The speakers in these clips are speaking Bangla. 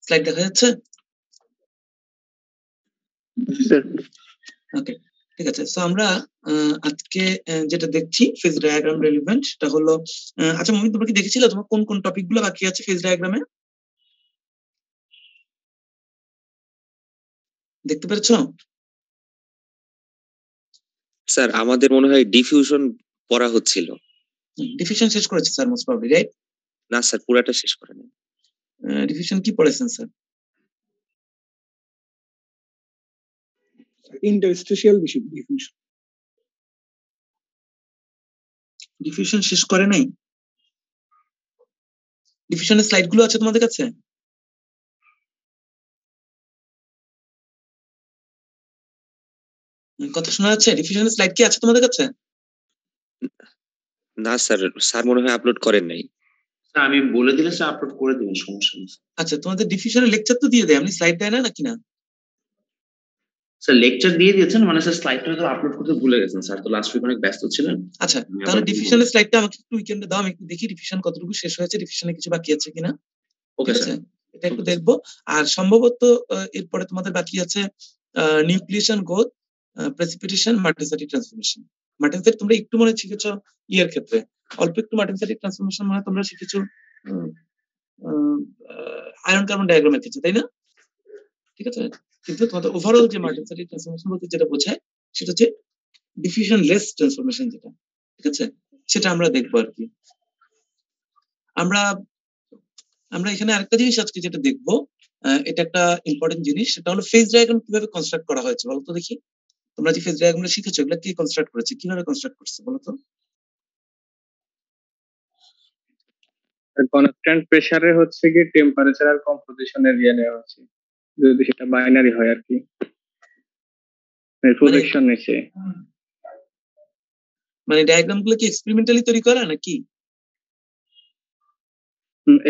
স্লাইড দেখা যাচ্ছে? ওকে, ঠিক আছে। সো আমরা আজকে যেটা দেখছি ফেজ ডায়াগ্রাম রেলিভেন্ট, সেটা হলো আচ্ছা মমি, তোমরা কি দেখেছিলে তোমার কোন কোন টপিক গুলো বাকি আছে ফেজ ডায়াগ্রামে? দেখতে পেরেছো? স্যার আমাদের মনে হয় ডিফিউশন পড়া হচ্ছিল। ডিফিউশন শেষ করেছে স্যার মোস্ট প্রবাবলি, রাইট? না স্যার, পুরাটা শেষ করেনি। ডিফিউশন কি পড়েছেন স্যার? Interstitial diffusion. ডিফিউশন শেষ করে নাই? ডিফিউশনের স্লাইড গুলো আছে তোমাদের কাছে? কথা শোনা যাচ্ছে? ডিফিউশনের স্লাইড কি আছে তোমাদের কাছে? না স্যার, স্যার মনে হয় আপলোড করেন নাই। স্যার আমি বলে দিলে স্যার আপলোড করে দিবেন, সমস্যা নেই। আচ্ছা, তোমাদের ডিফিউশনের লেকচার তো দিয়ে দেয়, আপনি স্লাইড দেয় না নাকি না? স্যার লেকচার দিয়ে দিয়েছেন, মানে স্যার স্লাইডটা হয়তো আপলোড করতে ভুলে গেছেন, স্যার তো লাস্ট উইক অনেক ব্যস্ত ছিলেন। আচ্ছা, তাহলে ডিফিউশনের স্লাইডটা আমাকে একটু উইকেন্ডে দাও, আমি একটু দেখি ডিফিউশন কতটুকু শেষ হয়েছে, ডিফিউশনে কিছু বাকি আছে কিনা। ওকে ঠিক আছে, এটা একটু দেখবো। আর সম্ভবত এরপরে তোমাদের বাকি আছে নিউক্লিয়েশন গ্রোথ, প্রেসিপিটেশন, মার্টেনসাইটিক ট্রান্সফরমেশন। মার্টেনসাইট তোমরা একটু মনে শিখেছো ইয়ের ক্ষেত্রে, অল্প একটু মার্টেনসাইটিক ট্রান্সফরমেশন মানে তোমরা শিখেছো আয়রন কার্বন ডায়াগ্রামের ক্ষেত্রে, তাই না? ঠিক আছে, কিন্তু তোমাদের ওভারঅল যে মার্টেনসাইটিক ট্রান্সফরমেশন বলতে যেটা বোঝায় সেটা হচ্ছে ডিফিউশন লেস ট্রান্সফরমেশন যেটা, ঠিক আছে, সেটা আমরা দেখবো আর কি। আমরা এখানে আরেকটা জিনিস আজকে যেটা দেখবো, এটা একটা ইম্পর্টেন্ট জিনিস, সেটা হলো ফেজ ডায়াগ্রাম কিভাবে কনস্ট্রাক্ট করা হয়েছে বলতো দেখি। তোমরা যে ফেজ ডায়াগ্রামটা শিখেছো এগুলো কে কনস্ট্রাক্ট করেছে, কিভাবে কনস্ট্রাক্ট করছে বলতো? কনস্ট্যান্ট প্রেসারে হচ্ছে কি টেম্পারেচার আর কম্পোজিশন এরিয়া নেওয়া হচ্ছে, যদি সেটা বাইনারি হয় আর কি, প্রজেকশন নিচে। মানে ডায়াগ্রাম গুলো কি এক্সপেরিমেন্টালি তৈরি করা নাকি?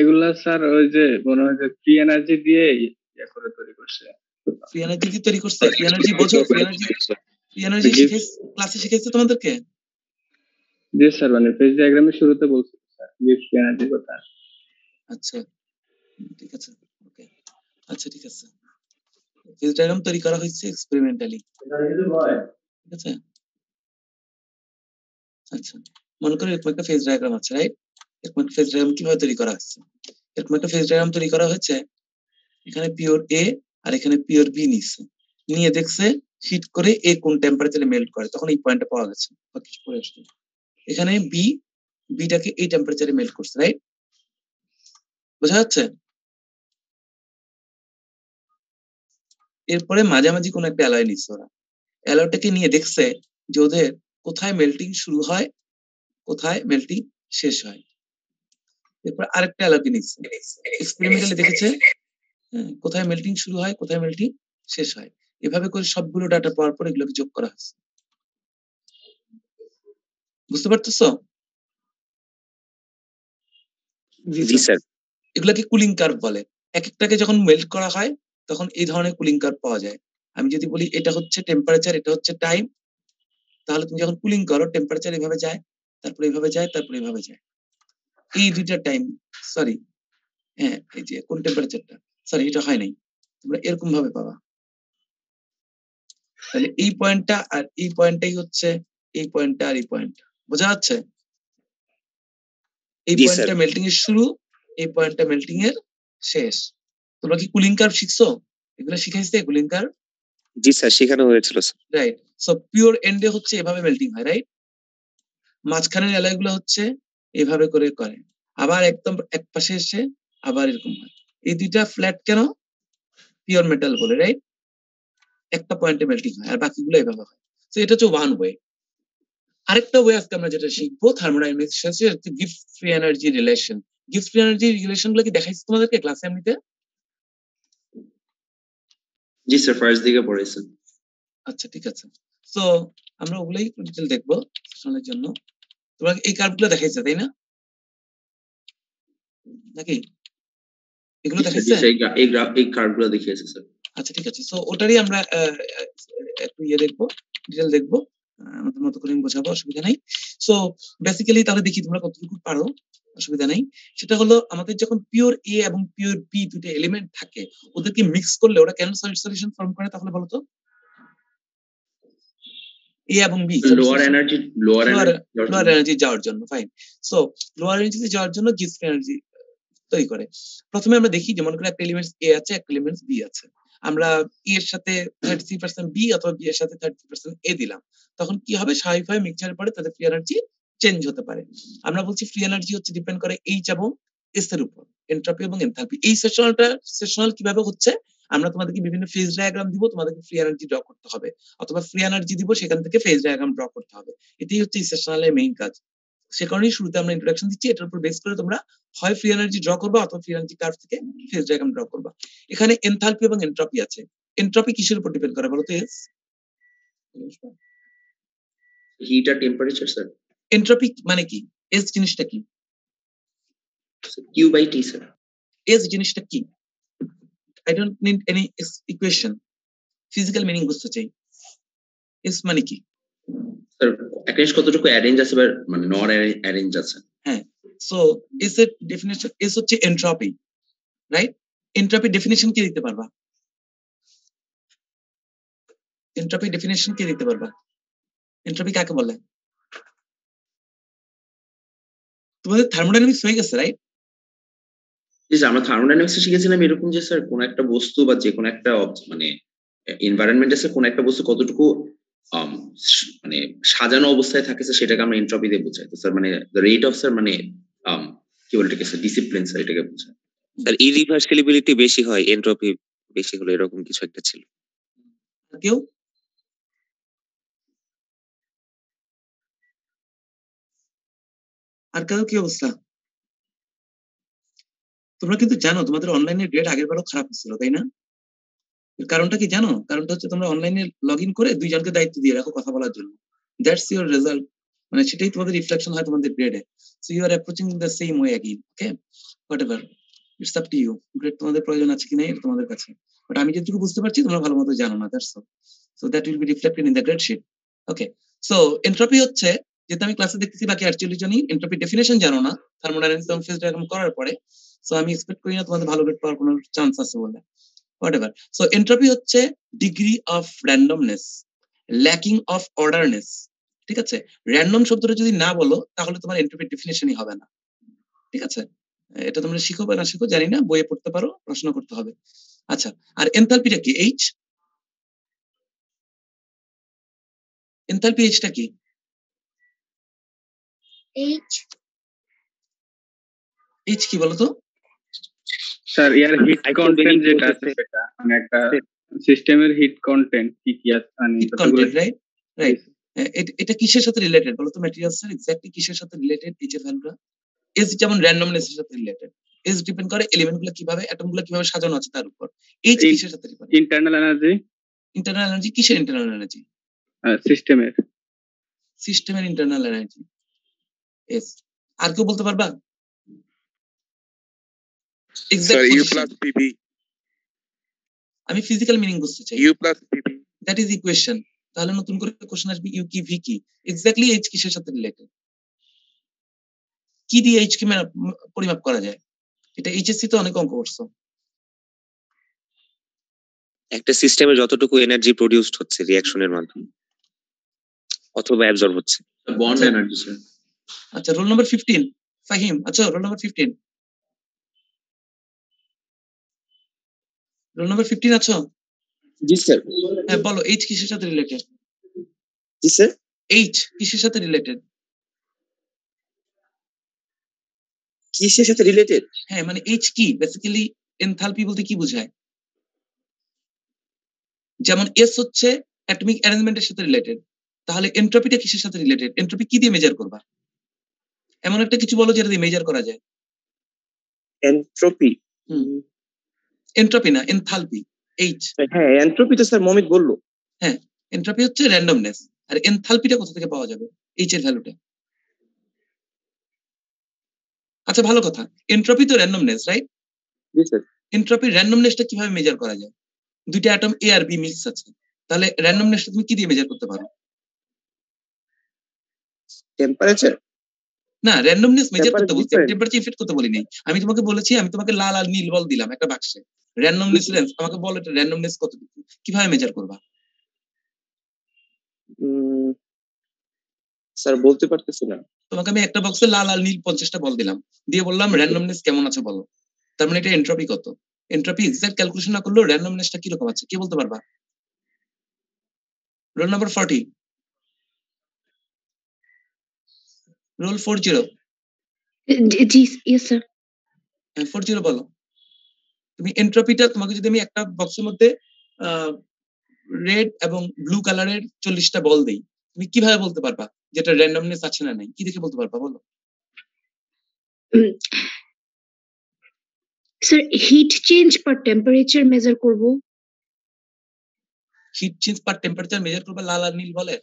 এগুলা স্যার ওই যে মনে হয় যে ফ্রি এনার্জি দিয়ে ইয়ে করে তৈরি করছে। ফ্রি এনার্জি দিয়ে তৈরি করছে? ফ্রি এনার্জি বোঝো? ফ্রি এনার্জি ক্লাসে শিখাইছে তোমাদেরকে? জি স্যার, মানে ফেজ ডায়াগ্রামের শুরুতে বলছি স্যার যে ফ্রি এনার্জির কথা। আচ্ছা ঠিক আছে, ওকে, আচ্ছা ঠিক আছে। ফেজ ডায়াগ্রাম তৈরি করা হয়েছে এক্সপেরিমেন্টালি, ঠিক আছে। আচ্ছা, মনে করো এরকম একটা ফেজ ডায়াগ্রাম আছে, রাইট? এরকম একটা ফেজ ডায়াগ্রাম কিভাবে তৈরি করা হচ্ছে? এরকম একটা ফেজ ডায়াগ্রাম তৈরি করা হয়েছে, এখানে পিওর এ আর এখানে পিওর বি নিচ্ছে, নিয়ে দেখছে হিট করে এ কোন টেম্পারেচারে মেল্ট করে, তখন এই পয়েন্টটা পাওয়া গেছে বা কিছু পরে আসছে। এখানে বিটাকে এই টেম্পারেচারে মেল্ট করছে, রাইট? বোঝা যাচ্ছে? এরপরে মাঝামাঝি কোন একটা অ্যালয় নিচ্ছে ওরা, অ্যালয়টাকে নিয়ে দেখছে যে ওদের কোথায় মেল্টিং শুরু হয়, কোথায় মেল্টিং শেষ হয়। এরপর আরেকটা অ্যালয়কে নিচ্ছে, এক্সপেরিমেন্টালি দেখেছে কোথায় মেল্টিং শুরু হয়, কোথায় মেল্টিং শেষ হয়। এভাবে করে সবগুলো ডাটা পাওয়ার পর এগুলোকে যোগ করা হচ্ছে। বুঝতে পারতেছো? জি স্যার। এগুলাকে কুলিং কার্ভ বলে। এক একটাকে যখন মেল্ট করা হয় তখন এই ধরনের কুলিং কার্ভ পাওয়া যায়। আমি যদি বলি এটা হচ্ছে টেম্পারেচার, এটা হচ্ছে টাইম, তাহলে তুমি যখন কুলিং করো টেম্পারেচার এভাবে যায়, তারপরে এভাবে যায়, তারপরে এভাবে যায়। এই দুইটা টাইম, সরি হ্যাঁ এই যে কোন টেম্পারেচারটা, সরি এটা হয় নাই, তোমরা এরকম ভাবে পাবা। তাহলে এই পয়েন্টটা আর এই পয়েন্টটাই হচ্ছে এই পয়েন্টটা আর এই পয়েন্টটা, বোঝা যাচ্ছে? এই পয়েন্টটা মেল্টিং এর শুরু, এই পয়েন্টটা মেল্টিং এর শেষ। তোমরা কি কুলিং কার্ভ শিখছো? এগুলো শিখাইছে কুলিং কার্ভ? জি স্যার, শেখানো হয়েছিল স্যার। রাইট, সো পিওর এন্ডে হচ্ছে এভাবে মেল্টিং হয়, রাইট? মাঝখানের অ্যালয়গুলো হচ্ছে এভাবে করে করে, আবার একদম এক পাশে এসে আবার এরকম হয়। এই দুইটা ফ্ল্যাট কেন? পিওর মেটাল বলে, রাইট? একটা পয়েন্টে মেল্টিং হয় আর বাকিগুলো এভাবে হয়। তো এটা হচ্ছে ওয়ান ওয়ে। আরেকটা ওয়ে আজকে আমরা যেটা শিখবো থার্মোডাইনামিক্স এর হচ্ছে gift free energy relation. Gift free energy relation গুলো কি দেখাইছি তোমাদেরকে ক্লাসে এমনিতে? জি স্যার, ফার্স্ট দিকে পড়াইছেন। আচ্ছা ঠিক আছে, সো আমরা ওগুলাই ডিটেইল দেখবো সেশনের জন্য। তোমরা এই কার্ভগুলো দেখাইছে তাই না, নাকি এগুলো দেখাইছে? এই কার্ভগুলো দেখিয়েছে স্যার। আচ্ছা ঠিক আছে, সো ওটারই আমরা একটু ইয়ে দেখবো, ডিটেইল দেখবো। আমাদের মতো করে আমি বোঝাবো, অসুবিধা নাই। সো বেসিক্যালি তাহলে দেখি তোমরা কতটুকু পারো, অসুবিধা নাই। সেটা হলো আমাদের যখন পিওর এ এবং পিওর বি দুটো এলিমেন্ট থাকে, ওদেরকে মিক্স করলে ওরা কেন সলিউশন ফর্ম করে তাহলে বলো তো? এ এবং B lower energy lower energy যাওয়ার জন্য, ফাইন। সো লোয়ার এনার্জিতে যাওয়ার জন্য গিবস এনার্জি তৈরি করে। প্রথমে আমরা দেখি যে মনে করি একটা এলিমেন্টস এ আছে, একটা এলিমেন্টস বি আছে। আমরা ই এর সাথে 33% বি অথবা বি এর সাথে 33% এ দিলাম, তখন কি হবে? স্বাভাবিকভাবে মিক্সচারের পরে তাদের ফ্রি এনার্জি চেঞ্জ হতে পারে। আমরা বলছি ফ্রি এনার্জি হচ্ছে ডিপেন্ড করে এইচ এবং এস এর উপর, এনট্রপি এবং এনথালপি। এই সেশনাল কিভাবে হচ্ছে? আমরা তোমাদেরকে বিভিন্ন ফেজ ডায়াগ্রাম দিব, তোমাদেরকে ফ্রি এনার্জি ড্র করতে হবে, অথবা ফ্রি এনার্জি দিব, সেখান থেকে ফেজ ডায়াগ্রাম ড্র করতে হবে। এটাই হচ্ছে এই সেশনালের মেইন কাজ। সে কারণেই শুরুতে আমরা ইন্ট্রোডাকশন দিচ্ছি, এটার উপর বেস করে তোমরা হয় ফ্রি এনার্জি ড্র করবা অথবা ফ্রি এনার্জি কার্ভ থেকে ফেজ ডায়াগ্রাম ড্র করবা। এখানে এনথালপি এবং এনট্রপি আছে। এনট্রপি কিসের উপর ডিপেন্ড করে বলো তো? এস হিট আর টেম্পারেচার স্যার। এনট্রপি মানে কি? এস জিনিসটা কি? Q by T sir. S জিনিসটা কি? I don't need any equation, physical meaning বুঝতে চাই। এস মানে কি? স্যার একটা জিনিস কতটুকু অ্যারেঞ্জ আছে বা মানে নট অ্যারেঞ্জ আছে। হ্যাঁ, সো এস এর ডেফিনিশন, এস হচ্ছে এনট্রপি, রাইট? এনট্রপি ডেফিনিশন কি দিতে পারবা? এনট্রপি ডেফিনিশন কি দিতে পারবা? এনট্রপি কাকে বলে? তোমাদের থার্মোডাইনামিক্স হয়ে গেছে, রাইট? আমরা থার্মোডাইনামিক্সে শিখেছিলাম এরকম যে স্যার কোন একটা বস্তু বা যে কোন একটা মানে এনভায়রনমেন্টে স্যার কোন একটা বস্তু কতটুকু মানে সাজানো অবস্থায় থাকে স্যার, সেটাকে আমরা এনট্রপি দিয়ে বোঝাই। তো স্যার মানে দ্য রেট অফ স্যার মানে কি বলে এটাকে স্যার, ডিসিপ্লিন স্যার, এটাকে বোঝায়। স্যার ইরিভার্সিবিলিটি বেশি হয়, এনট্রপি বেশি হলো, এরকম কিছু একটা ছিল। কেউ আর কারো কি অবস্থা? তোমরা কিন্তু জানো তোমাদের অনলাইনে গ্রেড আগের বারও খারাপ হচ্ছিল, তাই না? এর কারণটা কি জানো? কারণটা হচ্ছে তোমরা অনলাইনে লগ ইন করে দুইজনকে দায়িত্ব দিয়ে রাখো কথা বলার জন্য। দ্যাটস ইউর রেজাল্ট, মানে সেটাই তোমাদের রিফ্লেকশন হয় তোমাদের গ্রেডে। So you are approaching the same way again, okay? Whatever, it's up to you. Grade তোমাদের প্রয়োজন আছে কিনা এটা তোমাদের কাছে, বাট আমি যেটুকু বুঝতে পারছি তোমরা ভালো মতো জানো না, that's all. So that will be reflected in the grade sheet, okay? So entropy হচ্ছে, যেটা আমি ক্লাসে দেখতেছি বাকি 48 জনই এনট্রপি ডেফিনিশন জানো না থার্মোডাইনামিক্স এবং ফেজ ডায়াগ্রাম করার পরে। সো আমি এক্সপেক্ট করি না তোমাদের ভালো গ্রেড পাওয়ার কোনো চান্স আছে বলে, হোয়াটএভার। সো এনট্রপি হচ্ছে degree of randomness, lacking of অর্ডারনেস, ঠিক আছে? র্যান্ডম শব্দটা যদি না বলো তাহলে তোমার এনট্রপি ডেফিনিশনই হবে না, ঠিক আছে? এটা তোমরা শিখো বা না শিখো জানি না, বইয়ে পড়তে পারো, পড়াশোনা করতে হবে। আচ্ছা, আর এনথালপিটা কি? এইচ। এনথালপি এইচটা কি? এইচ এইচ কি বলতো? স্যার ইয়ার হিট কন্টেন্ট যেটা আছে সেটা মানে একটা সিস্টেমের হিট কন্টেন্ট কি কি আছে মানে হিট কন্টেন্ট, রাইট রাইট। এটা কিসের সাথে রিলেটেড বলো তো? ম্যাটেরিয়ালস এর এক্স্যাক্টলি কিসের সাথে রিলেটেড এইচ এর ভ্যালুটা? এস যেমন র্যান্ডমনেস এর সাথে রিলেটেড, এস ডিপেন্ড করে এলিমেন্ট গুলো কিভাবে, অ্যাটম গুলো কিভাবে সাজানো আছে তার উপর। এইচ কিসের সাথে related? Internal energy. Internal energy কিসের ইন্টারনাল এনার্জি? সিস্টেমের। সিস্টেমের ইন্টারনাল এনার্জি এস। আর কেউ বলতে পারবা? Sir, U plus PP. আমি ফিজিক্যাল মিনিং বুঝতে চাই। U plus PP. That is equation. তাহলে নতুন করে কোশ্চেন আসবে ইউ কি ভি কি, এক্স্যাক্টলি এইচ কিসের সাথে রিলেটেড? কি দিয়ে এইচ কে পরিমাপ করা যায়? এটা এইচএসসি তে অনেক অঙ্ক করছো। একটা সিস্টেমে যতটুকু এনার্জি প্রডিউসড হচ্ছে রিঅ্যাকশনের মাধ্যমে অথবা অ্যাবজর্ব হচ্ছে। Bond energy sir. আচ্ছা, রোল নাম্বার 15 ফাহিম। আচ্ছা, রোল নাম্বার 15, রোল নাম্বার 15 আছো? জি স্যার। হ্যাঁ বলো, এইচ কিসের সাথে রিলেটেড? জি স্যার। এইচ কিসের সাথে রিলেটেড? কিসের সাথে রিলেটেড? হ্যাঁ, মানে এইচ কি বেসিক্যালি এনথালপি বলতে কি বোঝায়? যেমন এস হচ্ছে অ্যাটমিক অ্যারেঞ্জমেন্টের সাথে রিলেটেড, তাহলে এনট্রপিটা কিসের সাথে রিলেটেড? এনট্রপি কি দিয়ে মেজার করবা? এমন একটা কিছু বলো যেটা দিয়ে মেজার করা যায়। এনট্রপি। এনট্রপি না, এনথালপি। এইচ। হ্যাঁ, এনট্রপি তো স্যার মমিত বললো। হ্যাঁ, এনট্রপি হচ্ছে র্যান্ডমনেস, আর এনথালপিটা কোথা থেকে পাওয়া যাবে? এইচ এর ভ্যালুটা। আচ্ছা ভালো কথা, এনট্রপি তো র্যান্ডমনেস, রাইট? জি স্যার। এনট্রপির র্যান্ডমনেসটা কিভাবে মেজার করা যায়? দুইটা অ্যাটম এ আর বি মিক্স আছে, তাহলে র্যান্ডমনেসটা তুমি কি দিয়ে মেজার করতে পারো? টেম্পারেচার না, র্যান্ডমনেস মেজার করতে Temperature বলছি, different? টেম্পারেচার ইফেক্ট করতে বলি নাই। আমি তোমাকে বলেছি আমি তোমাকে লাল আর নীল বল দিলাম একটা বাক্সে, র্যান্ডমনেস রেঞ্জ আমাকে বল এটা র্যান্ডমনেস কতটুকু, কিভাবে মেজার করবা? স্যার বলতে পারতেছি না। তোমাকে আমি একটা বক্সে লাল আর নীল 50টা বল দিলাম, দিয়ে বললাম র্যান্ডমনেস কেমন আছে বলো। তার মানে এটা এন্ট্রপি কত? এন্ট্রপি এক্সাক্ট ক্যালকুলেশন না করলেও র্যান্ডমনেসটা কিরকম আছে কে বলতে পারবা? রোল নাম্বার 40, রোল 40, জি ইয়েস স্যার 40 বলো। তুমি এন্ট্রপিটা তোমাকে যদি আমি একটা বক্সের মধ্যে রেড এবং ব্লু কালারের 40টা বল দেই, তুমি কিভাবে বলতে পারবা যেটা র্যান্ডমনেস আছে না নাই? কি দেখে বলতে পারবা বলো? স্যার হিট চেঞ্জ পার টেম্পারেচার মেজার করব। হিট চেঞ্জ পার টেম্পারেচার মেজার করবে লাল আর নীল বলে?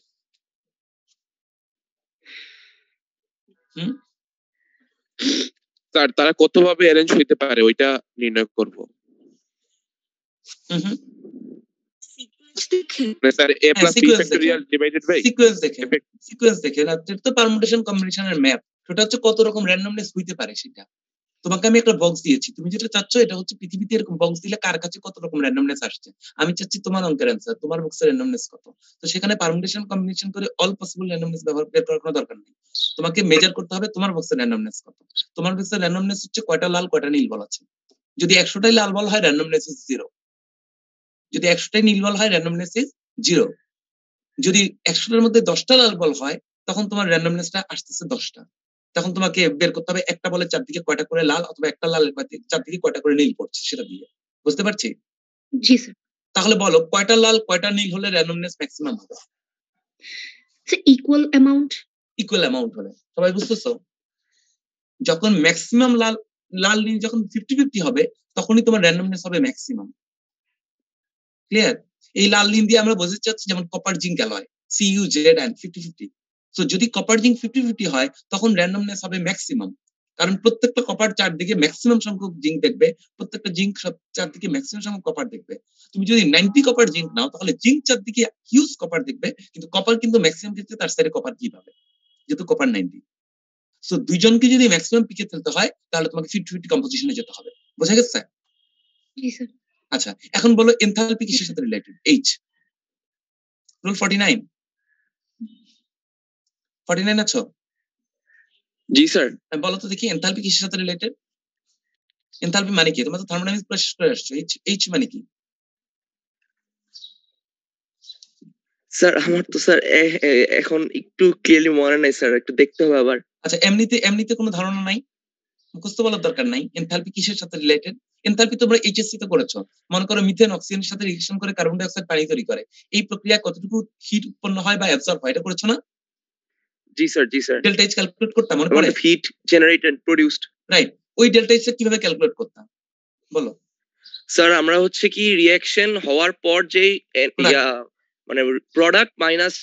স্যার তারা কতভাবে অ্যারেঞ্জ হইতে পারে ওইটা নির্ণয় করব। Sir a + b factorial divided by sequence দেখে, সিকোয়েন্স দেখে না, এটা তো পারমুটেশন কম্বিনেশনের ম্যাপ। সেটা হচ্ছে কত রকম র্যান্ডমনেস হইতে পারে সেটা। তোমাকে আমি একটা বক্স দিয়েছি, তুমি যেটা চাচ্ছ এটা হচ্ছে পৃথিবীতে এরকম বক্স দিলে কার কাছে কত রকম র্যান্ডমনেস আসছে। আমি চাচ্ছি তোমার অঙ্কের অ্যান্সার, তোমার বক্সের র্যান্ডমনেস কত। তো সেখানে পারমুটেশন কম্বিনেশন করে অল পসিবল র্যান্ডমনেস ব্যবহার বের করার কোনো দরকার নেই। তোমাকে মেজার করতে হবে তোমার বক্সের র্যান্ডমনেস কত। তোমার বক্সের র্যান্ডমনেস হচ্ছে কয়টা লাল কয়টা নীল বল আছে। যদি 100টাই লাল বল হয় র্যান্ডমনেস ইজ 0, যদি 100টাই নীল বল হয় র্যান্ডমনেস ইজ 0, যদি 100টার মধ্যে 10টা লাল বল হয় তখন তোমার র্যান্ডমনেসটা আসতেছে 10টা। তখন তোমাকে বের করতে হবে একটা বলের চারদিকে কয়টা করে লাল অথবা একটা লালের চারদিকে কয়টা করে নীল পড়ছে সেটা দিয়ে। বুঝতে পারছি? জি স্যার। তাহলে বলো কয়টা লাল কয়টা নীল হলে র্যান্ডমনেস ম্যাক্সিমাম হবে? Sir equal amount. Equal amount হলে। সবাই বুঝতেছো? যখন ম্যাক্সিমাম লাল লাল নীল যখন 50-50 হবে তখনই তোমার র্যান্ডমনেস হবে ম্যাক্সিমাম। ক্লিয়ার? এই লাল নীল দিয়ে আমরা বোঝাতে চাচ্ছি যেমন copper zinc alloy CuZn 50-50। So যদি কপার জিঙ্ক 50-50 হয় তখন র্যান্ডমনেস হবে ম্যাক্সিমাম, কারণ প্রত্যেকটা কপার চারদিকে ম্যাক্সিমাম সংখ্যক জিঙ্ক দেখবে, প্রত্যেকটা জিঙ্ক চারদিকে ম্যাক্সিমাম সংখ্যক কপার দেখবে। তুমি যদি 90 কপার জিঙ্ক নাও তাহলে জিঙ্ক চারদিকে হিউজ কপার দেখবে, কিন্তু কপার কিন্তু ম্যাক্সিমাম ক্ষেত্রে তার সাইডে কপার কি পাবে যেহেতু কপার 90। সো দুইজনকে যদি ম্যাক্সিমাম পিকে ফেলতে হয় তাহলে তোমাকে 50-50 কম্পোজিশনে যেতে হবে। বোঝা গেছে? জি স্যার। আচ্ছা এখন বলো এনথালপি কিসের সাথে রিলেটেড? H, রুল 49, 49 আছো? জি স্যার। বলো তো দেখি এনথালপি কিসের সাথে রিলেটেড? এনথালপি মানে কি? তোমরা তো থার্মোডাইনামিক্স পড়ে শেষ করে আসছো। H মানে কি? স্যার আমার তো স্যার এখন একটু ক্লিয়ারলি মনে নাই স্যার, একটু দেখতে হবে আবার। আচ্ছা এমনিতে কোনো ধারণা নাই, মুখস্থ বলার দরকার নাই। এনথালপি কিসের সাথে রিলেটেড? এনথালপি তোমরা এইচএসসি তে করেছো। মনে করো মিথেন অক্সিজেনের সাথে রিঅ্যাকশন করে কার্বন ডাই অক্সাইড পানি তৈরি করে, এই প্রক্রিয়া কতটুকু হিট উৎপন্ন হয় বা অ্যাবজর্ব হয় এটা করেছো না? জি স্যার, জি স্যার। ডেল্টা এইচ ক্যালকুলেট করতাম মনে পড়ে? Heat generated produced. রাইট, ওই ডেল্টা এইচটা কিভাবে ক্যালকুলেট করতাম বলো? স্যার আমরা হচ্ছে কি রিঅ্যাকশন হওয়ার পর যেই মানে প্রোডাক্ট মাইনাস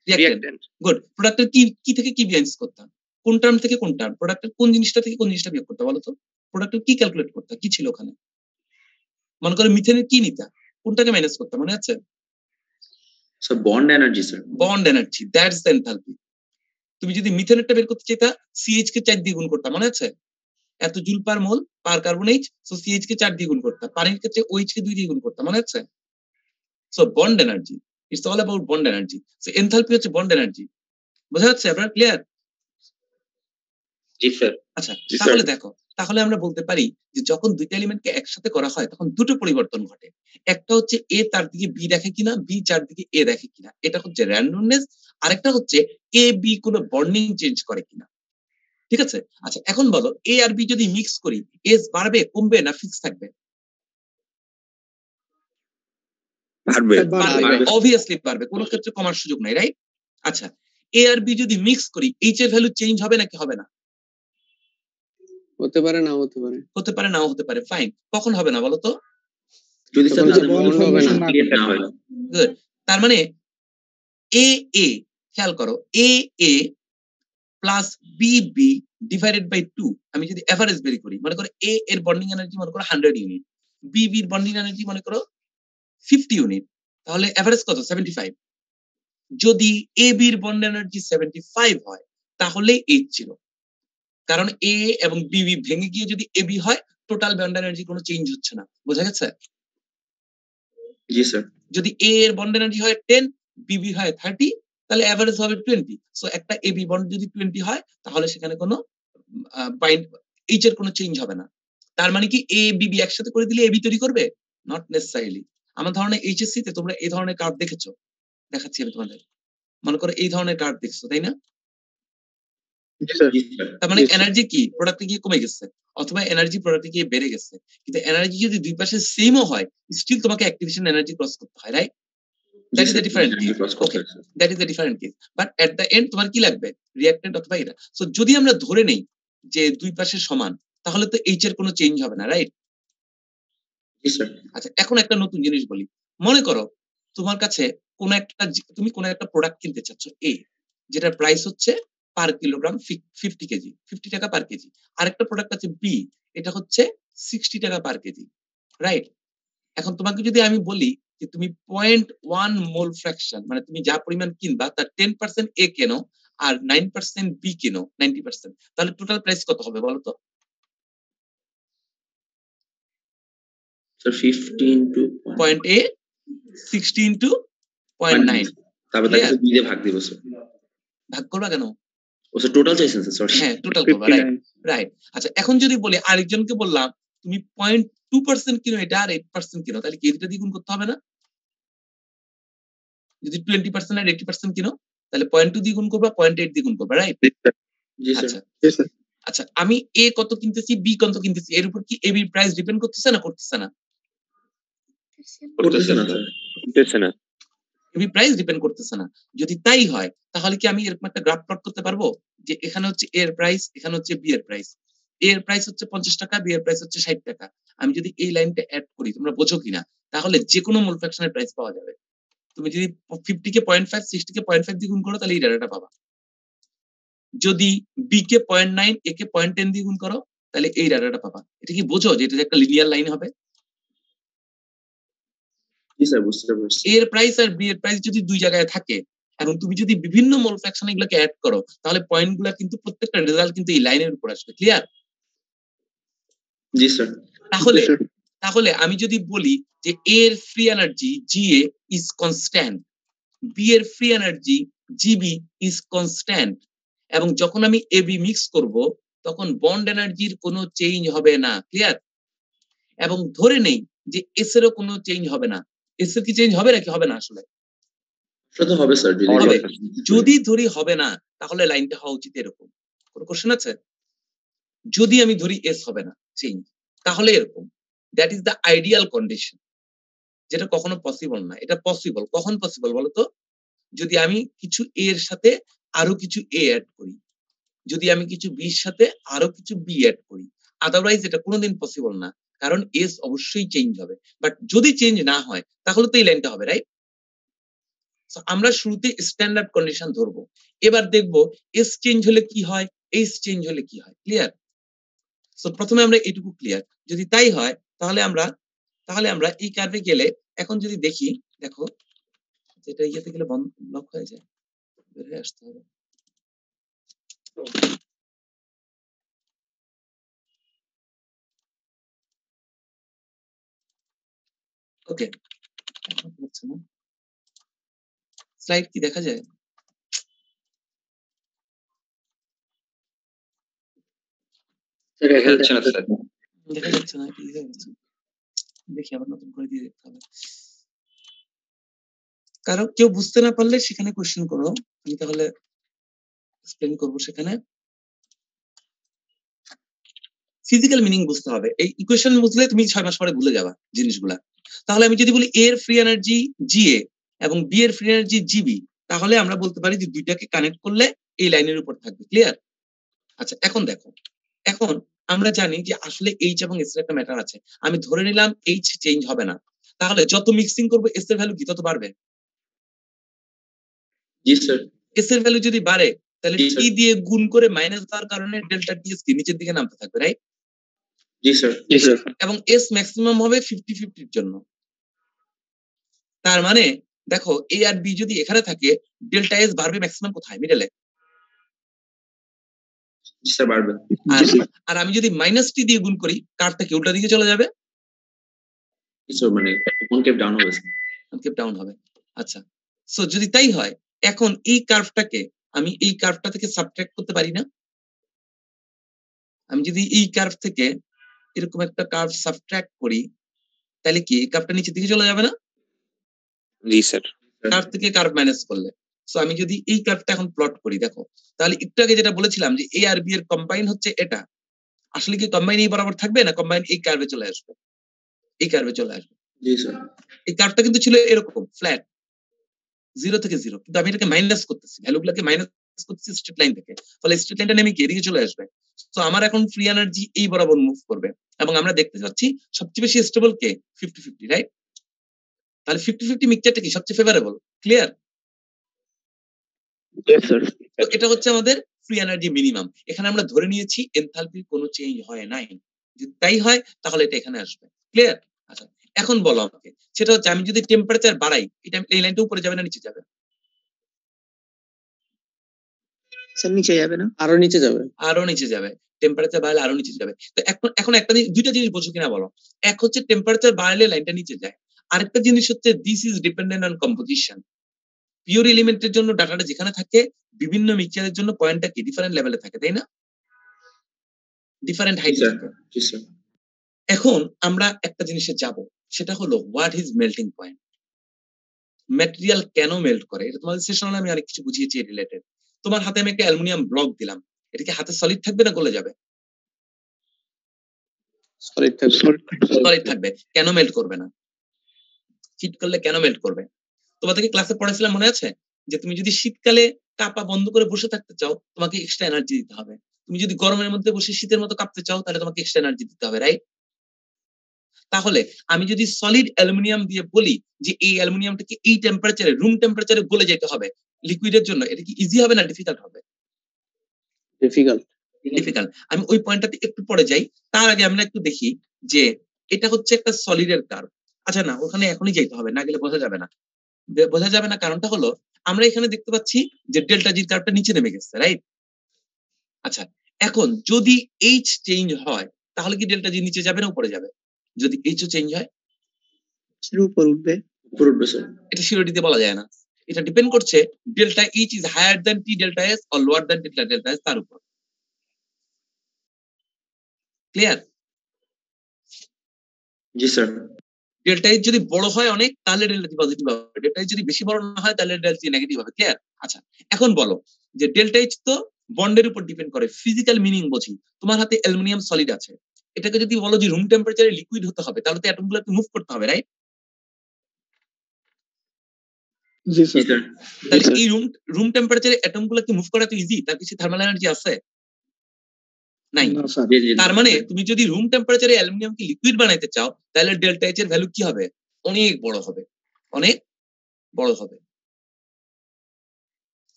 রিঅ্যাকট্যান্ট। গুড। প্রোডাক্টের কি থেকে কি বিয়ান্স করতাম? কোন টার্ম থেকে কোন টার্ম? প্রোডাক্টের কোন জিনিসটা থেকে কোন জিনিসটা বিয়োগ করতাম বলো তো? প্রোডাক্টের কি ক্যালকুলেট করতাম? কি ছিল ওখানে? মনে করো মিথেনের কি নিতা, কোনটাকে মাইনাস করতাম মনে আছে? Sir bond energy sir. Bond energy, that's the enthalpy. তুমি যদি মিথেনেরটা বের করতে চাইতা CH কে 4 দিয়ে গুণ করতাম মনে আছে? এত জুল পার মোল পার কার্বন এইচ, সো CH কে 4 দিয়ে গুণ করতাম, পানির ক্ষেত্রে OH কে 2 দিয়ে গুণ করতাম মনে আছে? So bond energy, it's all about bond energy. So enthalpy হচ্ছে বন্ড এনার্জি। বোঝা যাচ্ছে? আপনারা ক্লিয়ার? জি স্যার। আচ্ছা তাহলে দেখো, তাহলে আমরা বলতে পারি যে যখন দুইটা এলিমেন্টকে একসাথে করা হয় তখন দুটো পরিবর্তন ঘটে। একটা হচ্ছে A তার দিকে B দেখে কিনা, B চারদিকে A দেখে কিনা, এটা হচ্ছে র্যান্ডমনেস। আরেকটা হচ্ছে A B কোনো বন্ডিং চেঞ্জ করে কিনা। ঠিক আছে? আচ্ছা এখন বলো A আর B যদি মিক্স করি এজ বাড়বে কমবে না ফিক্স থাকবে? বাড়বে। অবভিয়াসলি বাড়বে, কোনো ক্ষেত্রে কমার সুযোগ নাই, রাইট? আচ্ছা A আর B যদি মিক্স করি H এর ভ্যালু চেঞ্জ হবে নাকি হবে না? হতে পারে না হতে পারে। হতে পারে নাও হতে পারে, ফাইন। কখন হবে না বলো তো? যদি স্যার তাদের বন্ড হবে না। ক্রিয়েট না হয়। গুড। তার মানে A খেয়াল করো A plus BB divided by 2 আমি যদি এভারেজ বের করি, মনে করো A এর বন্ডিং এনার্জি মনে করো 100 ইউনিট, BB এর বন্ডিং এনার্জি মনে করো 50 ইউনিট, তাহলে এভারেজ কত? 75। যদি AB এর বন্ড এনার্জি 75 হয় তাহলে এইচ ছিল, কারণ এ এবং বিবি ভেঙে গিয়ে যদি এবি হয় টোটাল বন্ড এনার্জি কোনো চেঞ্জ হচ্ছে না। বোঝা গেছে? জি স্যার। যদি এ এর বন্ড এনার্জি হয় 10, বিবি হয় 30, তাহলে এভারেজ হবে 20। সো একটা এবি বন্ড যদি 20 হয় তাহলে সেখানে কোনো বাইন্ড এইচ এর কোনো চেঞ্জ হবে না। তার মানে কি এ বিবি একসাথে করে দিলে এবি তৈরি করবে? Not necessarily. আমার ধারণা এইচএসসি তে তোমরা এই ধরনের কার্ভ দেখেছো, দেখাচ্ছি আমি তোমাদের। মনে করো এই ধরনের কার্ভ দেখছো, তাই না? তার মানে এনার্জি কি প্রোডাক্টে গিয়ে কমে গেছে, অথবা এনার্জি প্রোডাক্টে গিয়ে বেড়ে গেছে, কিন্তু এনার্জি যদি দুই পাশে সেমও হয় স্টিল তোমাকে অ্যাক্টিভেশন এনার্জি ক্রস করতে হয়, right? That is the different case. Okay, that is the different case. But at the end তোমার কি লাগবে? রিঅ্যাক্ট্যান্ট অথবা এটা। সো যদি আমরা ধরে নেই যে দুই পাশে সমান, তাহলে তো এইচ এর কোনো চেঞ্জ হবে না, রাইট? আচ্ছা, এখন একটা নতুন জিনিস বলি। মনে করো তোমার কাছে তুমি কোন একটা প্রোডাক্ট কিনতে চাচ্ছ এ, যেটার প্রাইস হচ্ছে পার কিলোগ্রাম 50 কেজি, 50 টাকা পার কেজি। আরেকটা প্রোডাক্ট আছে বি, এটা হচ্ছে 60 টাকা পার কেজি, রাইট? এখন তোমাকে যদি আমি বলি যে তুমি 0.1 মোল ফ্র্যাকশন, মানে তুমি যা পরিমাণ কিনবা তার 10% এ কেনো আর 9% বি কেনো, 90%, তাহলে টোটাল প্রাইস কত হবে বলো তো? স্যার 50 ইনটু 0.a 60 ইনটু 0.9, তারপর তাকে বি দিয়ে ভাগ দিব স্যার। ভাগ করবা কেন? ও স্যার টোটাল চাইছেন স্যার, সরি। হ্যাঁ, টোটাল করবা, রাইট রাইট। আচ্ছা, এখন যদি বলি আরেকজনকে বললাম তুমি 0.2% কিনো এটা আর 8% কিনো, তাহলে কি দুটো দ্বিগুণ করতে হবে না? যদি 20% আর 80% কিনো তাহলে 0.2 দ্বিগুণ করবা, 0.8 দ্বিগুণ করবা, রাইট? জি স্যার। আচ্ছা আচ্ছা, আমি এ কত কিনতেছি বি কত কিনতেছি এর উপর কি এবি প্রাইস ডিপেন্ড করতেছে না করতেছে না? করতেছে না স্যার। করতেছে না। এবি প্রাইস ডিপেন্ড করতেছে না। যদি তাই হয় তাহলে কি আমি এরকম একটা গ্রাফ প্লট করতে পারবো যে এখানে হচ্ছে এর প্রাইস, এখানে হচ্ছে বি এর প্রাইস। এর প্রাইস হচ্ছে 50 টাকা, বি এর প্রাইস হচ্ছে 60 টাকা। আমি যদি এই লাইনটা অ্যাড করি, তোমরা বোঝো কিনা, তাহলে যে কোনো মোল ফ্র্যাকশনের প্রাইস পাওয়া যাবে। তুমি যদি 50 কে 0.5, 60 কে 0.5 দ্বিগুণ করো তাহলে এই ডাটাটা পাবা। যদি বি কে 0.9, এ কে 0.10 দ্বিগুণ করো তাহলে এই ডাটাটা পাবা। এটা কি বোঝো যে এটা একটা লিনিয়ার লাইন হবে? জি স্যার, বুঝতে পারছি। এর প্রাইস আর বি এর প্রাইস যদি দুই জায়গায় থাকে এবং তুমি যদি বিভিন্ন মোল ফ্র্যাকশন এগুলোকে অ্যাড করো তাহলে পয়েন্টগুলো কিন্তু প্রত্যেকটা রেজাল্ট কিন্তু এই লাইনের উপর আসবে। ক্লিয়ার? জি স্যার। তাহলে আমি যদি বলি যে এর free energy G A is constant, B এর free energy G B is constant, এবং যখন আমি এবি মিক্স করব তখন বন্ড এনার্জির কোনো চেঞ্জ হবে না। ক্লিয়ার? এবং ধরে নেই যে এস এরও কোনো চেঞ্জ হবে না। এস এর কি চেঞ্জ হবে নাকি হবে না? আসলে সেটা তো হবে স্যার, হবে। যদি ধরি হবে না তাহলে লাইনটা হওয়া উচিত এরকম। কোনো কোশ্চেন আছে? যদি আমি ধরি এস হবে না চেঞ্জ, তাহলে এরকম। That is the ideal condition, যেটা কখনো পসিবল না। এটা পসিবল। কখন পসিবল বলতো? যদি আমি কিছু এ এর সাথে আরো কিছু এ অ্যাড করি, যদি আমি কিছু বি এর সাথে আরো কিছু বি অ্যাড করি, আদারওয়াইজ এটা কোনোদিন পসিবল না, কারণ এস অবশ্যই চেঞ্জ হবে। বাট যদি চেঞ্জ না হয় তাহলে তো এই লাইনটা হবে, রাইট? আমরা শুরুতে স্ট্যান্ডার্ড কন্ডিশন ধরবো, এবার দেখবো এস চেঞ্জ হলে কি হয়, এস চেঞ্জ হলে কি হয়। ক্লিয়ার? সো প্রথমে আমরা এটুকু ক্লিয়ার। যদি তাই হয় তাহলে আমরা এই কার্ভে গেলে, এখন যদি দেখি, দেখো যেটা ইয়েতে গেলে বন্ধ ব্লক হয়ে যায়, বের হয়ে আসতে হবে। ওকে, এখন হচ্ছে না। স্লাইড কি দেখা যায়? দেখা যাচ্ছে না স্যার। দেখা যাচ্ছে না, কি হয়ে গেছে? দেখি আবার নতুন করে দিয়ে দেখতে হবে। কারো কেউ বুঝতে না পারলে সেখানে কোশ্চেন করো, আমি তাহলে এক্সপ্লেইন করবো সেখানে। ফিজিক্যাল মিনিং বুঝতে হবে। এই ইকুয়েশন বুঝলে তুমি 6 মাস পরে ভুলে যাবা জিনিসগুলা। তাহলে আমি যদি বলি এর ফ্রি এনার্জি জিএ এবং বি এর ফ্রি এনার্জি জিবি, তাহলে আমরা বলতে পারি যে দুইটাকে কানেক্ট করলে এই লাইনের উপর থাকবে। ক্লিয়ার? আচ্ছা, এখন দেখো, এখন আমরা জানি যে আসলে এইচ এবং এস এর একটা ম্যাটার আছে। আমি ধরে নিলাম এইচ চেঞ্জ হবে না, তাহলে যত মিক্সিং করবো এস এর ভ্যালু কি তত বাড়বে? জি স্যার। এস এর ভ্যালু যদি বাড়ে তাহলে জি স্যার। টি দিয়ে গুণ করে মাইনাস দেওয়ার কারণে ডেল্টা টি এস কি নিচের দিকে নামতে থাকবে, রাইট? জি স্যার। জি স্যার। এবং এস ম্যাক্সিমাম হবে 50-50 এর জন্য। তার মানে দেখো এ আর বি যদি এখানে থাকে, ডেল্টা এস বাড়বে ম্যাক্সিমাম কোথায়? মিডলে। স্যার বাড়বে। আর আমি যদি -t দিয়ে গুণ করি কার্ভটা কি উল্টা দিকে চলে যাবে? স্যার মানে কনকেভ ডাউন হবে স্যার। কনকেভ ডাউন হবে। আচ্ছা, সো যদি তাই হয় এখন এই কার্ভটাকে আমি এই কার্ভটা থেকে সাবট্রাক্ট করতে পারি না? আমি যদি এই কার্ভ থেকে এরকম একটা কার্ভ সাবট্রাক্ট করি তাহলে কি এই কার্ভটা নিচের দিকে চলে যাবে না? জি স্যার। কার্ভ থেকে কার্ভ মাইনাস করলে। সো আমি যদি এই কার্ভটা এখন প্লট করি দেখো, তাহলে একটু আগে যেটা বলেছিলাম যে এ আর বি এর কম্বাইন হচ্ছে এটা, আসলে কি কম্বাইন এই বরাবর থাকবে না কম্বাইন এই কার্ভে চলে আসবে? এই কার্ভে চলে আসবে। জি স্যার। এই কার্ভটা কিন্তু ছিল এরকম ফ্ল্যাট 0 থেকে 0, কিন্তু আমি এটাকে মাইনাস করতেছি, ভ্যালুগুলোকে মাইনাস করতেছি স্ট্রেট লাইন থেকে, ফলে স্ট্রেট লাইনটা নেমে গিয়ে এদিকে চলে আসবে। তো আমার এখন ফ্রি এনার্জি এই বরাবর মুভ করবে এবং আমরা দেখতে পাচ্ছি সবচেয়ে বেশি স্টেবল কে 50-50, রাইট? তাহলে 50-50 মিক্সচারটা কি সবচেয়ে ফেভারেবল? ক্লিয়ার? Yes sir. তো এটা হচ্ছে আমাদের ফ্রি এনার্জি মিনিমাম। এখানে আমরা ধরে নিয়েছি এনথালপির কোনো চেঞ্জ হয় নাই, যদি তাই হয় তাহলে এটা এখানে আসবে। ক্লিয়ার? আচ্ছা, এখন বলো আমাকে, সেটা হচ্ছে আমি যদি টেম্পারেচার বাড়াই এটা এই লাইনটা উপরে যাবে না নিচে যাবে? স্যার নিচে যাবে না? আরো নিচে যাবে। আরো নিচে যাবে। টেম্পারেচার বাড়লে আরো নিচে যাবে। তো এখন একটা দুইটা জিনিস বোঝো কিনা বলো। এক হচ্ছে টেম্পারেচার বাড়লে লাইনটা নিচে যায়, আরেকটা জিনিস হচ্ছে this is dependent on composition. Pure এলিমেন্টের জন্য ডাটাটা যেখানে থাকে বিভিন্ন মিক্সচারের জন্য পয়েন্টটা কি ডিফারেন্ট লেভেলে থাকে, তাই না? ডিফারেন্ট হাইট থাকে। জি স্যার। এখন আমরা একটা জিনিসে যাব, সেটা হলো what is melting point. Material কেন মেল্ট করে, এটা তোমাদের সেশনে আমি অনেক কিছু বুঝিয়েছি রিলেটেড। তোমার হাতে আমি একটা অ্যালুমিনিয়াম ব্লক দিলাম, এটা কি হাতে সলিড থাকবে না গলে যাবে? সলিড থাকবে। সলিড থাকবে। কেন মেল্ট করবে না? হিট করলে কেন মেল্ট করবে? তোমাদেরকে ক্লাসে পড়াইছিলাম মনে আছে যে তুমি যদি শীতকালে কাঁপা বন্ধ করে বসে থাকতে চাও তোমাকে এক্সট্রা এনার্জি দিতে হবে, তুমি যদি গরমের মধ্যে বসে শীতের মতো কাঁপতে চাও তাহলে তোমাকে এক্সট্রা এনার্জি দিতে হবে, রাইট? তাহলে আমি যদি সলিড অ্যালুমিনিয়াম দিয়ে বলি যে এই অ্যালুমিনিয়ামটাকে এই টেম্পারেচারে রুম টেম্পারেচারে গলে যেতে হবে লিকুইডের জন্য, এটা কি ইজি হবে না ডিফিকাল্ট হবে? ডিফিকাল্ট। ডিফিকাল্ট। আমি ওই পয়েন্টটাতে একটু পরে যাই, তার আগে আমরা একটু দেখি যে এটা হচ্ছে একটা সলিডের কার্ভ। আচ্ছা না, ওখানে এখনই যেতে হবে, না গেলে বোঝা যাবে না। বোঝা যাবে না কারণটা হলো আমরা এখানে দেখতে পাচ্ছি যে ডেল্টা জি কার্ভটা নিচে নেমে গেছে, রাইট? আচ্ছা, এখন যদি এইচ চেঞ্জ হয় তাহলে কি ডেল্টা জি নিচে যাবে না উপরে যাবে? যদি এইচ ও চেঞ্জ হয় উপর উঠবে। উপর উঠবে স্যার। এটা সিওরিটিতে বলা যায় না, এটা ডিপেন্ড করছে delta H is higher than T delta S or lower than T delta S তার উপর। ক্লিয়ার? জি স্যার। ডেল্টা এইচ যদি বড় হয় অনেক তাহলে ডেল্টা জি পজিটিভ হবে, ডেল্টা এইচ যদি বেশি বড় না হয় তাহলে ডেল্টা জি নেগেটিভ হবে। ক্লিয়ার? আচ্ছা, এখন বলো যে ডেল্টা এইচ তো বন্ডের উপর ডিপেন্ড করে, ফিজিক্যাল মিনিং বুঝি। তোমার হাতে অ্যালুমিনিয়াম সলিড আছে, এটাকে যদি বলো যে রুম টেম্পারেচারে লিকুইড হতে হবে তাহলে তো অ্যাটমগুলোকে মুভ করতে হবে, রাইট? জি জি স্যার। স্যার। তাহলে এই রুম টেম্পারেচারে অ্যাটমগুলোকে মুভ করা তো ইজি, তার কিছু থার্মাল এনার্জি আছে নাই? না স্যার। জি জি। তার মানে তুমি যদি রুম টেম্পারেচারে অ্যালুমিনিয়ামকে লিকুইড বানাইতে চাও তাহলে ডেল্টা এইচ এর ভ্যালু কি হবে? অনেক বড় হবে, অনেক বড় হবে।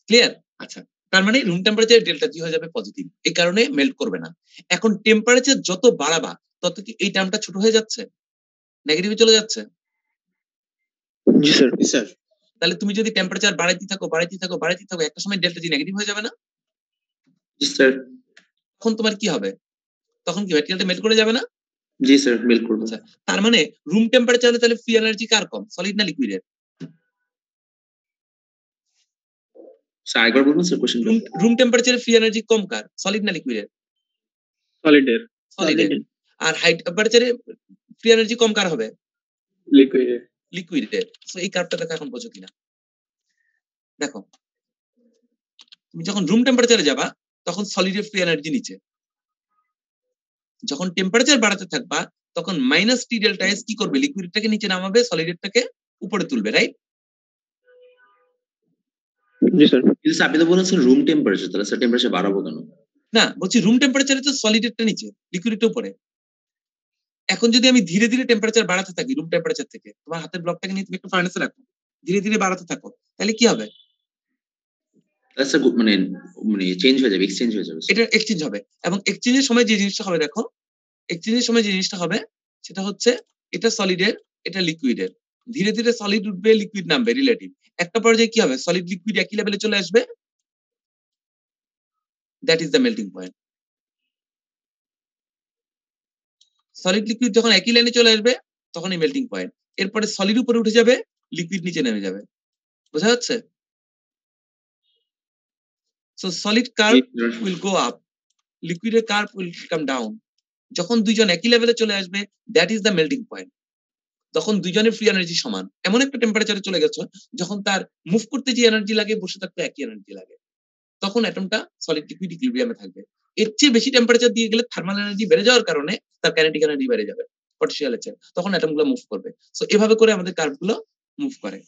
ক্লিয়ার? আচ্ছা, তার মানে রুম টেম্পারেচারে ডেল্টা জি হয়ে যাবে পজিটিভ, এই কারণে মেল্ট করবে না। এখন টেম্পারেচার যত বাড়াবা তত কি এই টার্মটা ছোট হয়ে যাচ্ছে, নেগেটিভে চলে যাচ্ছে? জি স্যার। জি স্যার। তাহলে তুমি যদি টেম্পারেচার বাড়াইতে থাকো একটা সময় ডেল্টা জি নেগেটিভ হয়ে যাবে না? জি স্যার। তখন তোমার কি হবে? তখন কি ম্যাটেরিয়ালটা মেল্ট করে যাবে না? জি স্যার মেল করব। আচ্ছা, তার মানে রুম টেম্পারেচারে তাহলে ফ্রি এনার্জি কার কম, সলিড না লিকুইডের? স্যার একবার বলুন স্যার কোশ্চেনটা। রুম টেম্পারেচারে ফ্রি এনার্জি কম কার, সলিড না লিকুইডের? সলিডের। সলিডের। আর হাই টেম্পারেচারে ফ্রি এনার্জি কম কার হবে? লিকুইডের। লিকুইডের। সো এই কার্ভটা দেখো এখন বোঝো কিনা। দেখো, তুমি যখন রুম টেম্পারেচারে যাবা তখন সলিডের ফ্রি এনার্জি নিচে, যখন টেম্পারেচার বাড়াতে থাকবা তখন মাইনাস টি ডেল্টা এস কি করবে, লিকুইডটাকে নিচে নামাবে, সলিডেরটাকে উপরে তুলবে, রাইট? জি স্যার। কিন্তু আপনি তো বলেছেন রুম টেম্পারেচার, তাহলে স্যার টেম্পারেচার বাড়াবো কেন? না, বলছি রুম টেম্পারেচারে তো সলিডেরটা নিচে লিকুইডটা উপরে। এখন যদি আমি ধীরে ধীরে টেম্পারেচার বাড়াতে থাকি রুম টেম্পারেচার থেকে, তোমার হাতের ব্লকটাকে নিয়ে তুমি একটু ফার্নেসে রাখো, ধীরে ধীরে বাড়াতে থাকো, তাহলে কি হবে? তাহলে স্যার মানে মানে চেঞ্জ হয়ে যাবে, এক্সচেঞ্জ হয়ে যাবে। এটা এক্সচেঞ্জ হবে, এবং এক্সচেঞ্জের সময় যে জিনিসটা হবে দেখো, এক্সচেঞ্জের সময় যে জিনিসটা হবে সেটা হচ্ছে এটা সলিডের, এটা লিকুইডের, ধীরে ধীরে সলিড উঠবে লিকুইড নামবে রিলেটিভ, একটা পর্যায়ে কি হবে সলিড লিকুইড একই লেভেলে চলে আসবে, that is the melting point. Solid liquid যখন একই লাইনে চলে আসবে তখনই মেল্টিং পয়েন্ট। এরপরে সলিড উপরে উঠে যাবে, লিকুইড নিচে নেমে যাবে। বোঝা যাচ্ছে? So solid curve will go up, লিকুইডের কার্ভ উইল কাম ডাউন। যখন দুইজন একই লেভেলে চলে আসবে, that is the melting point. তখন দুইজনের ফ্রি এনার্জি সমান, এমন একটা টেম্পারেচারে চলে গেছে যখন তার মুভ করতে যে এনার্জি লাগে বসে থাকতে একই এনার্জি লাগে, তখন অ্যাটমটা সলিড লিকুইড ইকুইলিব্রিয়ামে থাকবে। এর চেয়ে বেশি টেম্পারেচার দিয়ে গেলে থার্মাল এনার্জি বেড়ে যাওয়ার কারণে তার কাইনেটিক এনার্জি বেড়ে যাবে পটেনশিয়ালের চেয়ে, তখন অ্যাটমগুলো মুভ করবে। সো এভাবে করে আমাদের কার্ভগুলো মুভ করে।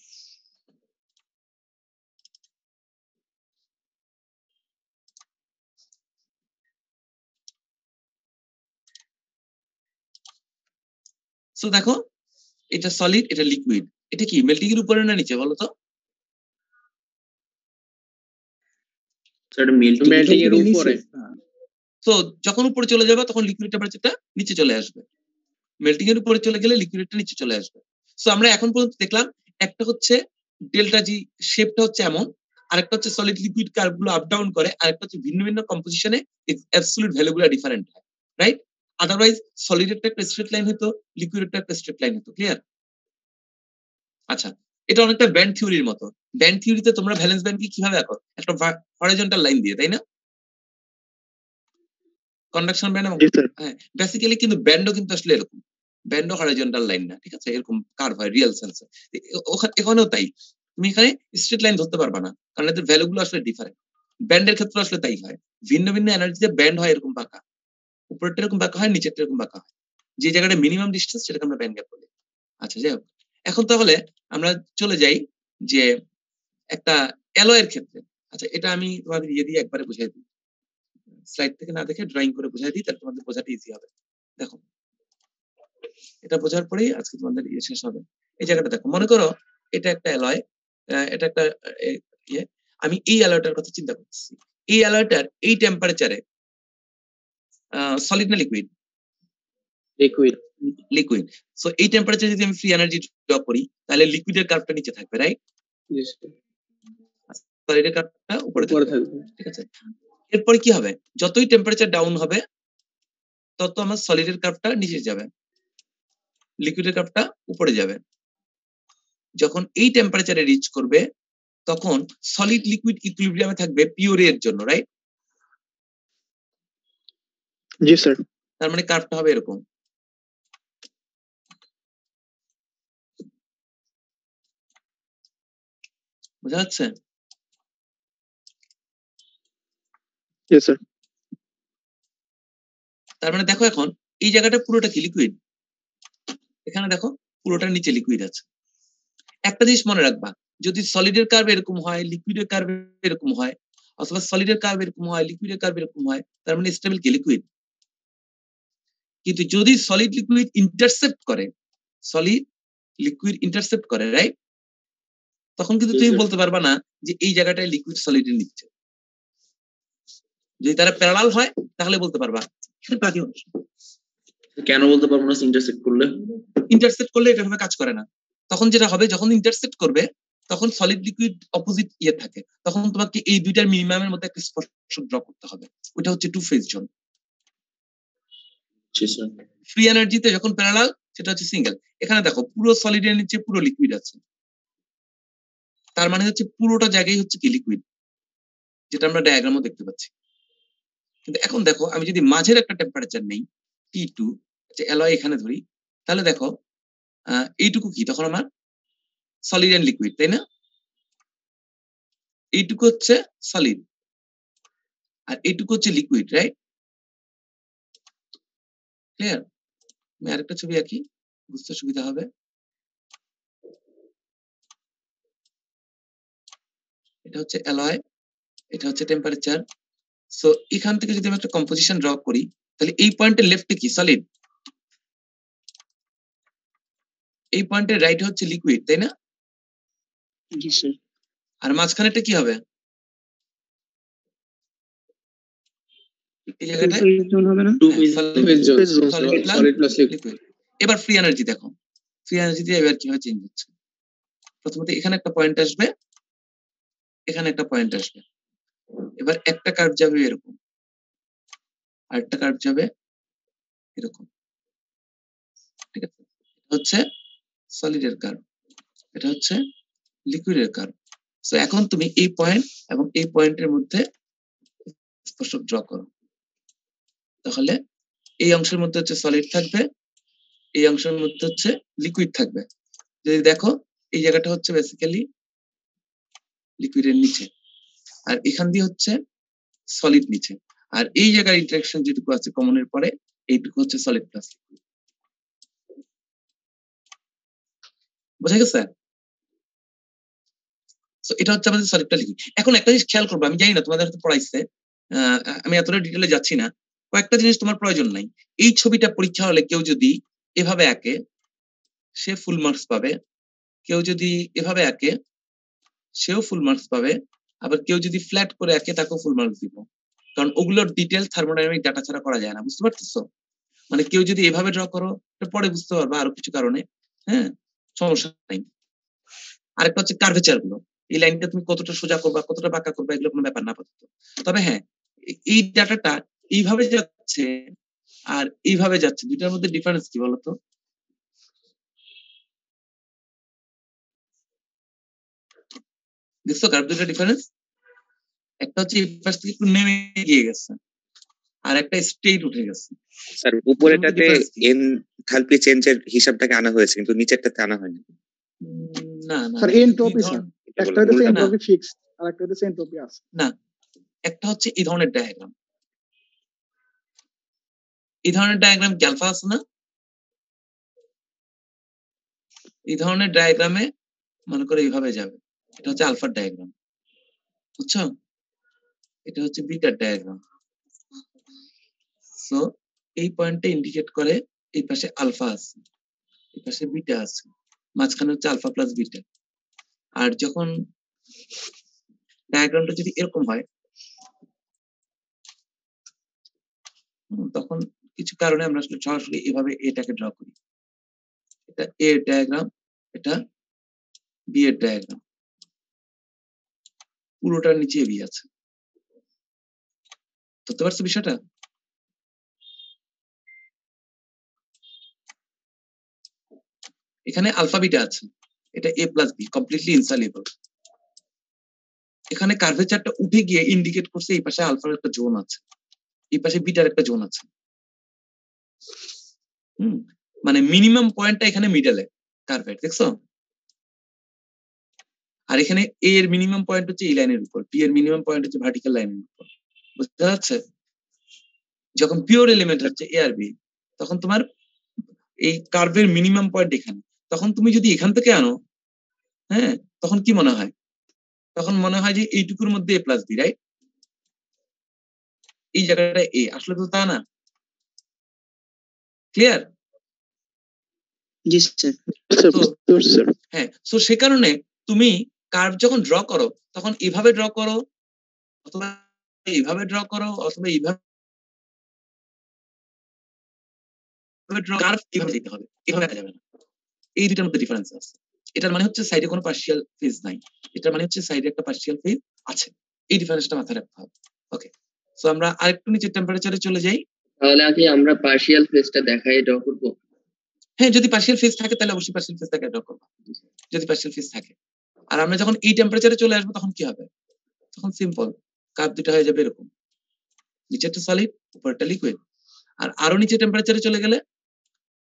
সো দেখো, এটা সলিড, এটা লিকুইড, এটা কি মেল্টিং এর উপরে না নিচে বলো তো? মেল্টিং এর উপরে। তো যখন উপরে চলে যাবে তখন লিকুইড টেম্পারেচারটা নিচে চলে আসবে, মেল্টিং এর উপরে চলে গেলে লিকুইডটা নিচে চলে আসবে। সো আমরা এখন পর্যন্ত দেখলাম একটা হচ্ছে ডেল্টা জি শেপটা হচ্ছে এমন, আরেকটা হচ্ছে সলিড লিকুইড কার্ভগুলো আপ ডাউন করে, আরেকটা হচ্ছে ভিন্ন ভিন্ন কম্পোজিশনে অ্যাবসলিউট ভ্যালুগুলো ডিফারেন্ট হয়, রাইট? আদারওয়াইজ সলিডেরটা একটা স্ট্রেট লাইন হতো, লিকুইডেরটা একটা স্ট্রেট লাইন হতো। ক্লিয়ার? আচ্ছা, এটা অনেকটা ব্যান্ড থিওরির মতো। ব্যান্ড থিওরিতে তোমরা ভ্যালেন্স ব্যান্ড কি কিভাবে আঁকো? একটা হরাইজন্টাল লাইন দিয়ে, তাই না? কন্ডাকশন ব্যান্ড এবং হ্যাঁ, বেসিক্যালি কিন্তু ব্যান্ডও কিন্তু আসলে এরকম, ব্যান্ডও হরাইজন্টাল লাইন না, ঠিক আছে? এরকম কার্ভ হয় রিয়েল সেন্সে। এখানেও তাই, তুমি এখানে স্ট্রেট লাইন ধরতে পারবা না, কারণ এদের ভ্যালুগুলো আসলে ডিফারেন্ট। ব্যান্ডের ক্ষেত্রে আসলে তাই হয়, ভিন্ন ভিন্ন এনার্জিতে ব্যান্ড হয় এরকম বাঁকা, উপরেরটা এরকম বাঁকা হয়, নিচেরটা এরকম বাঁকা হয়। যে জায়গাটা মিনিমাম ডিস্টেন্স সেটাকে আমরা ব্যান্ড গ্যাপ বলি। আচ্ছা, যাই হোক, এখন তাহলে আমরা চলে যাই যে একটা অ্যালয়ের ক্ষেত্রে। আচ্ছা, এটা আমি তোমাদের ইয়ে দিয়ে একবারে বুঝাই দিই, স্লাইড থেকে না দেখে ড্রয়িং করে বুঝাই দিই, তাহলে তোমাদের বোঝাটা ইজি হবে। দেখো, এটা বোঝার পরেই আজকে তোমাদের ইয়ে শেষ হবে। এই জায়গাটা দেখো, মনে করো এটা একটা অ্যালয়, এটা একটা ইয়ে, আমি এই অ্যালয়টার কথা চিন্তা করতেছি। এই অ্যালয়টার এই টেম্পারেচারে সলিড না লিকুইড? লিকুইড। লিকুইড। সো এই টেম্পারেচারে যদি আমি ফ্রি এনার্জি ড্র করি, তাহলে লিকুইডের কার্ভটা নিচে থাকবে, রাইট? সলিডের কার্ভটা উপরে থাকবে, ঠিক আছে? এরপরে কি হবে? যতই টেম্পারেচার ডাউন হবে তত আমার সলিডের কার্ভটা নিচে যাবে, লিকুইডের কার্ভটা উপরে যাবে। যখন এই টেম্পারেচারে রিচ করবে তখন সলিড লিকুইড ইকুইলিব্রিয়ামে থাকবে পিওর এর জন্য, রাইট? জি স্যার। তার মানে কার্ভটা হবে এরকম। বোঝা যাচ্ছে? জি স্যার। তার মানে দেখো, এখন এই জায়গাটা পুরোটা কি লিকুইড, এখানে দেখো পুরোটা নিচে লিকুইড আছে। একটা জিনিস মনে রাখবা, যদি সলিডের কার্ভ এরকম হয়, লিকুইডের কার্ভ এরকম হয়, অথবা সলিডের কার্ভ এরকম হয়, লিকুইডের কার্ভ এরকম হয়, তার মানে স্টেবল কি লিকুইড। কিন্তু যদি সলিড লিকুইড ইন্টারসেপ্ট করে, সলিড লিকুইড ইন্টারসেপ্ট করে, রাইট? তখন কিন্তু তুমি বলতে পারবা না যে এই জায়গাটায় লিকুইড সলিডের নিচ্ছে। যদি তারা প্যারালাল হয় তাহলে বলতে পারবা। কেন বলতে পারবো না? ইন্টারসেক্ট করলে, ইন্টারসেক্ট করলে এটা ভাবে কাজ করে না। তখন যেটা হবে, যখন ইন্টারসেক্ট করবে তখন সলিড লিকুইড অপোজিট ইয়ে থাকে, তখন তোমাকে এই দুইটার মিনিমামের মধ্যে একটা স্পর্শক ড্র করতে হবে, ওটা হচ্ছে টু ফেজ জোন। ফ্রি এনার্জিতে যখন প্যারালাল সেটা হচ্ছে সিঙ্গেল। এখানে দেখো পুরো সলিডের নিচে পুরো লিকুইড আছে, তার মানে হচ্ছে পুরোটা জায়গায় হচ্ছে কি লিকুইড, যেটা আমরা ডায়াগ্রামও দেখতে পাচ্ছি। কিন্তু এখন দেখো, আমি যদি মাঝের একটা টেম্পারেচার নেই T2, যে অ্যালয় এখানে ধরি, তাহলে দেখো এইটুকু কি তখন আমার সলিড এন্ড লিকুইড, তাই না? এইটুকু হচ্ছে সলিড আর এইটুকু হচ্ছে লিকুইড, রাইট? ক্লিয়ার? আমি আরেকটা ছবি আঁকি, বুঝতে সুবিধা হবে। এটা হচ্ছে অ্যালয়, এটা হচ্ছে টেম্পারেচার। সো এখান থেকে যদি আমি একটা কম্পোজিশন ড্র করি, তাহলে এই পয়েন্টের লেফটে কি সলিড, এই পয়েন্টের রাইটে হচ্ছে লিকুইড, তাই না? জি স্যার। আর মাঝখানেটা কি হবে? এই জায়গাটায় হবে না? Solid plus liquid. এবার ফ্রি এনার্জি দেখো, ফ্রি এনার্জি দিয়ে এবার কিভাবে চেঞ্জ হচ্ছে। প্রথমত এখানে একটা পয়েন্ট আসবে, এখানে একটা পয়েন্ট আসবে, এবার একটা কার্ভ যাবে এরকম, আরেকটা কার্ভ যাবে এরকম। ঠিক আছে, এটা হচ্ছে সলিডের কার্ভ, এটা হচ্ছে লিকুইডের কার্ভ। সো এখন তুমি এই পয়েন্ট এবং এই পয়েন্টের মধ্যে স্পর্শক ড্র করো, তাহলে এই অংশের মধ্যে হচ্ছে সলিড থাকবে, এই অংশের মধ্যে হচ্ছে লিকুইড থাকবে। যদি দেখো এই জায়গাটা হচ্ছে বেসিক্যালি লিকুইডের নিচে, আর এখান দিয়ে হচ্ছে সলিড নিচে, আর এই জায়গার ইন্টারেকশন যেটুকু আছে কমনের পরে এইটুকু হচ্ছে সলিড প্লাস লিকুইড। বোঝা গেছে? সো এটা হচ্ছে আমাদের সলিড প্লাস লিকুইড। এখন একটা জিনিস খেয়াল করবো, আমি জানি না তোমাদের হয়তো পড়াইছে, আমি এতটা ডিটেলে যাচ্ছি না, কয়েকটা জিনিস তোমার প্রয়োজন নাই। এই ছবিটা পরীক্ষা হলে কেউ যদি এভাবে আঁকে সে ফুল মার্কস পাবে, কেউ যদি এভাবে আঁকে সেও ফুল মার্কস পাবে, আবার কেউ যদি ফ্ল্যাট করে আঁকে তাকেও ফুল মার্কস দিব, কারণ ওগুলোর ডিটেল থার্মোডাইনামিক ডাটা ছাড়া করা যায় না। বুঝতে পারতেছো? মানে কেউ যদি এভাবে ড্র করো পরে বুঝতে পারবা আরো কিছু কারণে, হ্যাঁ সমস্যা নাই। আরেকটা হচ্ছে কার্ভেচার গুলো, এই লাইনটা তুমি কতটা সোজা করবা কতটা বাঁকা করবা এগুলো কোনো ব্যাপার না আপাতত। তবে হ্যাঁ, এই ডাটাটা এইভাবে যাচ্ছে আর এইভাবে যাচ্ছে, দুইটার মধ্যে ডিফারেন্স কি বলতো? দেখছো কার্ভ দুইটা ডিফারেন্স? একটা হচ্ছে এই পাশ থেকে একটু নেমে গিয়ে গেছে, আর একটা স্ট্রেট উঠে গেছে। স্যার উপরেটাতে এনথালপি চেঞ্জের হিসাবটাকে আনা হয়েছে কিন্তু নিচেরটাতে আনা হয়নি। না না স্যার এনট্রপি স্যার, একটা হচ্ছে এনট্রপি ফিক্সড আর একটা হচ্ছে এনট্রপি আছে। না, একটা হচ্ছে এই ধরনের ডায়াগ্রাম, এই ধরনের ডায়াগ্রাম কি আলফা আছে না? এই ধরনের ডায়াগ্রামে মনে করে এইভাবে যাবে, এটা হচ্ছে আলফার ডায়াগ্রাম, বুঝছো? এটা হচ্ছে বিটার ডায়াগ্রাম। সো এই পয়েন্টটা ইন্ডিকেট করে এই পাশে আলফা আছে, এই পাশে বিটা আছে, মাঝখানে হচ্ছে আলফা প্লাস বিটা। আর যখন ডায়াগ্রামটা যদি এরকম হয় তখন কিছু কারণে আমরা আসলে সরাসরি এভাবে এটাকে ড্র করি, এটা এ এর ডায়াগ্রাম, এটা বি এর ডায়াগ্রাম, পুরোটার নিচে বি আছে। বুঝতে পারছো বিষয়টা? এখানে আলফা বিটা আছে, এটা এ প্লাস বি কমপ্লিটলি ইনসলিউবল। এখানে কার্ভেচারটা উঠে গিয়ে ইন্ডিকেট করছে এই পাশে আলফার একটা জোন আছে, এই পাশে বিটার একটা জোন আছে। মানে মিনিমাম পয়েন্টটা এখানে মিডলে কার্ভেট, দেখছো? আর এখানে এ এর মিনিমাম পয়েন্ট হচ্ছে এই লাইনের উপর, বি এর মিনিমাম পয়েন্ট হচ্ছে ভার্টিক্যাল লাইনের উপর। বুঝতে যাচ্ছে? যখন পিওর এলিমেন্ট হচ্ছে এ আর বি, তখন তোমার এই কার্ভের মিনিমাম পয়েন্ট এখানে, তখন তুমি যদি এখান থেকে আনো, হ্যাঁ তখন কি মনে হয়? তখন মনে হয় যে এইটুকুর মধ্যে এ প্লাস বি, রাইট? এই জায়গাটা এ, আসলে তো তা না। ক্লিয়ার? জি স্যার। হ্যাঁ, সো সে কারণে তুমি কার্ভ যখন ড্র করো তখন এভাবে ড্র করো অথবা এইভাবে ড্র করো অথবা এইভাবে কার্ভ এইভাবে দিতে হবে, এভাবে দেখা যাবে না। এই দুটার মধ্যে ডিফারেন্স আছে। এটার মানে হচ্ছে সাইডে কোনো পার্শিয়াল ফেজ নাই, এটার মানে হচ্ছে সাইডে একটা পার্শিয়াল ফেজ আছে। এই ডিফারেন্সটা মাথায় রাখতে হবে। ওকে, সো আমরা আরেকটু নিচে টেম্পারেচারে চলে যাই। তাহলে কি আমরা পার্শিয়াল ফেজটা দেখাই ড্র করব? হ্যাঁ, যদি পার্শিয়াল ফেজ থাকে তাহলে অবশ্যই পার্শিয়াল ফেজ থাকে ড্র করব, যদি পার্শিয়াল ফেজ থাকে। আর আমরা যখন এই টেম্পারেচারে চলে আসবো তখন কি হবে? তখন সিম্পল, কার্ভ দুটো হয়ে যাবে এরকম, নিচেরটা সলিড উপরেরটা লিকুইড। আর আরো নিচে টেম্পারেচারে চলে গেলে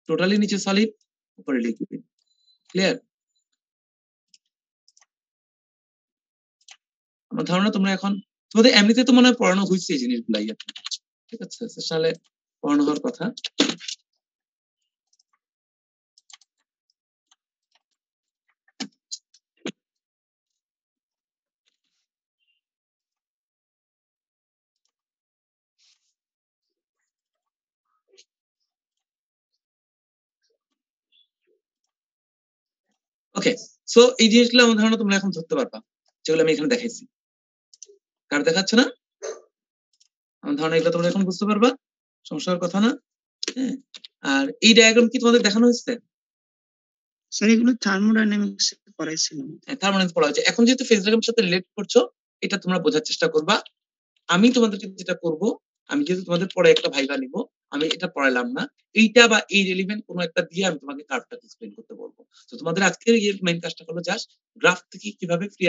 টোটালি নিচে সলিড উপরে লিকুইড। ক্লিয়ার? আমার ধারণা তোমরা এখন তোমাদের এমনিতে তো মনে হয় পড়ানো হয়েছে এই জিনিসগুলাই, ঠিক আছে? সেশনালে পড়ানো হওয়ার কথা। ওকে, সো এই জিনিসগুলো আমার ধারণা তোমরা এখন ধরতে পারবা, যেগুলো আমি এখানে দেখাইছি। কার দেখাচ্ছে না? আমার ধারণা এগুলো তোমরা এখন বুঝতে পারবা, সমস্যার কথা না। হ্যাঁ, আর এই ডায়াগ্রাম কি তোমাদের দেখানো হয়েছে? স্যার এগুলো থার্মোডাইনামিক্স পড়াইছিলাম। হ্যাঁ, থার্মোডাইনামিক্স পড়া হচ্ছে। এখন যেহেতু ফেজ ডায়াগ্রামের সাথে রিলেট করছো, এটা তোমরা বোঝার চেষ্টা করবা। আমি তোমাদেরকে যেটা করব, আমি যেহেতু তোমাদের পরে একটা ভাইবা নিব, আমি এটা পড়াইলাম না, এইটা বা এই রেলিভেন্ট কোনো একটা দিয়ে আমি তোমাকে কার্ভটা এক্সপ্লেন করতে বলবো। তো তোমাদের আজকের মেইন কাজটা হলো জাস্ট গ্রাফ থেকে কিভাবে ফ্রি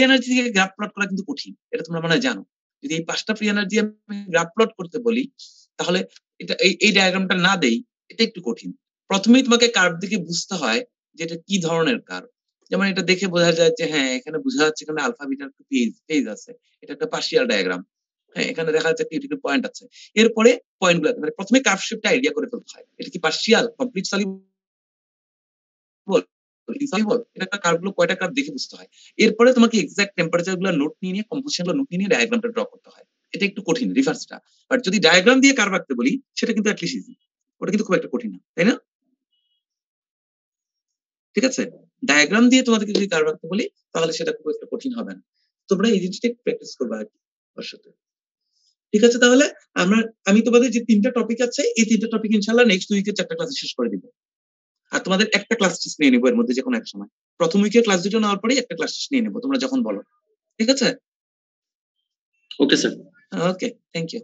এনার্জি থেকে গ্রাফ প্লট করা কিন্তু কঠিন, এটা তোমরা মনে হয় জানো। যদি এই 5টা ফ্রি এনার্জি আমি গ্রাফ প্লট করতে বলি, তাহলে এটা এই ডায়াগ্রামটা না দেই, এটা একটু কঠিন। প্রথমেই তোমাকে কার্ভ দেখে বুঝতে হয় যে এটা কি ধরনের কার্ভ। যেমন এটা দেখে বোঝা যায় যে হ্যাঁ এখানে বোঝা যাচ্ছে এখানে আলফা বিটার ফেজ আছে, এটা একটা পার্শিয়াল ডায়াগ্রাম। হ্যাঁ এখানে দেখা যাচ্ছে ক্রিটিক্যাল পয়েন্ট আছে। এরপরে পয়েন্টগুলো মানে প্রথমে কার্ভ শেপটা আইডিয়া করে ফেলতে হয়, এটা কি পার্শিয়াল, কমপ্লিট সলিউবল, ইনসলিউবল, এটা একটা কার্ভগুলো কয়টা কার্ভ দেখে বুঝতে হয়। এরপরে তোমাকে এক্সাক্ট টেম্পারেচার গুলো নোট নিয়ে কম্পোজিশন গুলো নোট নিয়ে ডায়াগ্রামটা ড্র করতে হয়। এটা একটু কঠিন রিভার্সটা, বাট যদি ডায়াগ্রাম দিয়ে কার্ভ আঁকতে বলি সেটা কিন্তু অ্যাটলিস্ট ইজি, ওটা কিন্তু খুব একটা কঠিন না, তাই না? ঠিক আছে, ডায়াগ্রাম দিয়ে তোমাদেরকে যদি কার্ভ আঁকতে বলি তাহলে সেটা খুব একটা কঠিন হবে না। তোমরা এই জিনিসটা প্র্যাকটিস করবে আর কি ওর সাথে। ঠিক আছে, তাহলে আমি তোমাদের যে 3টা টপিক আছে এই 3টা টপিক ইনশাআল্লাহ নেক্সট উইকের 4টা ক্লাসে শেষ করে দিব। আর তোমাদের একটা ক্লাস টেস্ট নিয়ে নিবো এর মধ্যে যে কোনো এক সময়। প্রথম উইকের ক্লাস দুটো নেওয়ার পরেই একটা ক্লাস টেস্ট নিয়ে নেবো, তোমরা যখন বলো। ঠিক আছে, okay sir. Okay, thank you.